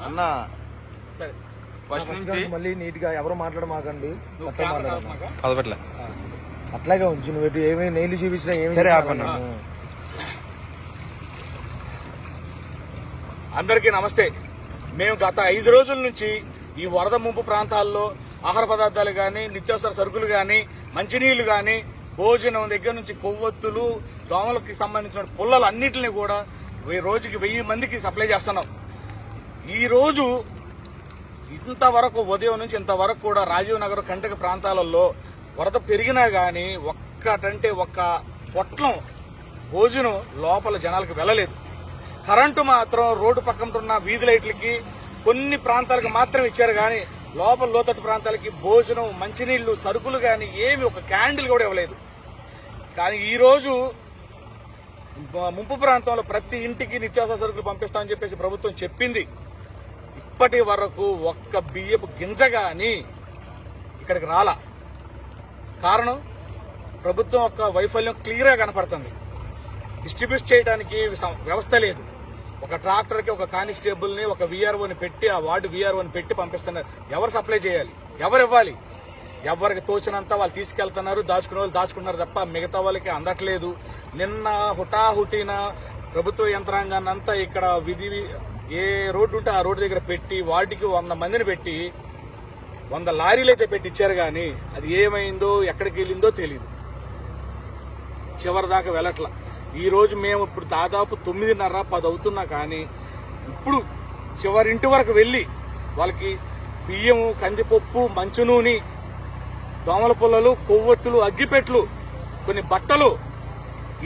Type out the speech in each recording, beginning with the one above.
అన్న సరే ఫస్ట్ నుంచి మళ్ళీ నీట్ గా ఎవరు మాట్లాడమాకండి. నువ్వు మొత్తం కెమెరా మాట్లాడమా. కాదు పదపట్ల అట్లాగే ఉంచు. నువ్వు ఎటు ఏమీ నెయిల్ చూపించినా ఏమి సరే, ఆపన్నా. అందరికీ నమస్తే. మేము గత 5 రోజుల నుంచి ఈ వరద ముంపు ప్రాంతాల్లో ఆహార పదార్థాలు గాని, నిత్యావసర సరుకులు గాని, మంచినీళ్లు గాని, భోజనం దగ్గర నుంచి కొవ్వొత్తులు, దోమలకి సంబంధించిన పుల్లలు అన్నిటిని కూడా రోజుకి 1000 మందికి సప్లై చేస్తున్నాం. ఈ రోజు ఇంతవరకు ఉదయం నుంచి ఇంతవరకు కూడా రాజీవ్ నగర్ కంటక ప్రాంతాలలో వరద పెరిగినా గాని ఒక్క పొట్లం భోజనం లోపల జనాలకు వెళ్ళలేదు. కరెంటు మాత్రం రోడ్డు పక్కన ఉన్న వీధి లైట్లకి కొన్ని ప్రాంతాలకు మాత్రం ఇచ్చారు కానీ లోపల లోతట్టు ప్రాంతాలకి భోజనం, మంచినీళ్లు, సరుకులు కానీ ఏమి ఒక క్యాండిల్ కూడా ఇవ్వలేదు. కానీ ఈ రోజు ముంపు ప్రాంతంలో ప్రతి ఇంటికి నిత్యావసర సరుకులు పంపిస్తామని చెప్పేసి ప్రభుత్వం చెప్పింది. ఇప్పటి వరకు ఒక్క బియ్యపు గింజ గాని ఇక్కడికి రాలా. కారణం ప్రభుత్వం యొక్క వైఫల్యం క్లియర్ గా కనపడుతుంది. డిస్ట్రిబ్యూట్ చేయడానికి వ్యవస్థ లేదు. ఒక ట్రాక్టర్ కి ఒక కానిస్టేబుల్ ని, ఒక వీఆర్ఓని పెట్టి, ఆ వార్డు వీఆర్ఓని పెట్టి పంపిస్తున్నారు. ఎవరు సప్లై చేయాలి? ఎవరు ఇవ్వాలి? ఎవరికి తోచినంత వాళ్ళు తీసుకెళ్తున్నారు. దాచుకునే వాళ్ళు దాచుకున్నారు తప్ప మిగతా వాళ్ళకి అందట్లేదు. నిన్న హుటాహుటిన ప్రభుత్వ యంత్రాంగాన్ని అంతా ఇక్కడ ఏ రోడ్డు ఉంటే ఆ రోడ్డు దగ్గర పెట్టి వాటికి 100 మందిని పెట్టి 100 లారీలు అయితే పెట్టి ఇచ్చారు కానీ అది ఏమైందో ఎక్కడికి వెళ్ళిందో తెలియదు. చివరి దాకా వెళ్ళట్లా. ఈ రోజు మేము ఇప్పుడు దాదాపు 9:30, 10 అవుతున్నా కానీ ఇప్పుడు చివరింటి వరకు వెళ్లి వాళ్ళకి బియ్యము, కందిపప్పు, మంచునూనె, దోమల పుల్లలు, కొవ్వొత్తులు, అగ్గిపెట్లు, కొన్ని బట్టలు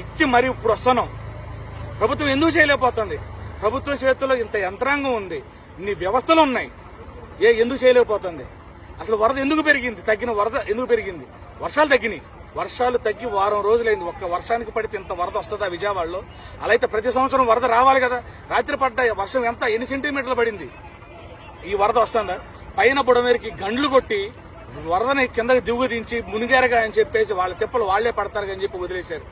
ఇచ్చి మరీ ఇప్పుడు వస్తున్నాం. ప్రభుత్వం ఎందుకు చేయలేకపోతుంది? ప్రభుత్వం చేతుల్లో ఇంత యంత్రాంగం ఉంది, ఇన్ని వ్యవస్థలు ఉన్నాయి, ఎందుకు చేయలేకపోతుంది? అసలు వరద ఎందుకు పెరిగింది? తగ్గిన వరద ఎందుకు పెరిగింది? వర్షాలు తగ్గినాయి. వర్షాలు తగ్గి వారం రోజులైంది. ఒక్క వర్షానికి పడితే ఇంత వరద వస్తుందా విజయవాడలో? అలా అయితే ప్రతి సంవత్సరం వరద రావాలి కదా. రాత్రి పడ్డ వర్షం ఎన్ని సెంటీమీటర్లు పడింది? ఈ వరద వస్తుందా? పైన బుడమేరికి గండ్లు కొట్టి వరదని కిందకి దిగుదించి మునిగారుగా అని చెప్పేసి వాళ్ళ తిప్పలు వాళ్లే పడతారు అని చెప్పి వదిలేశారు.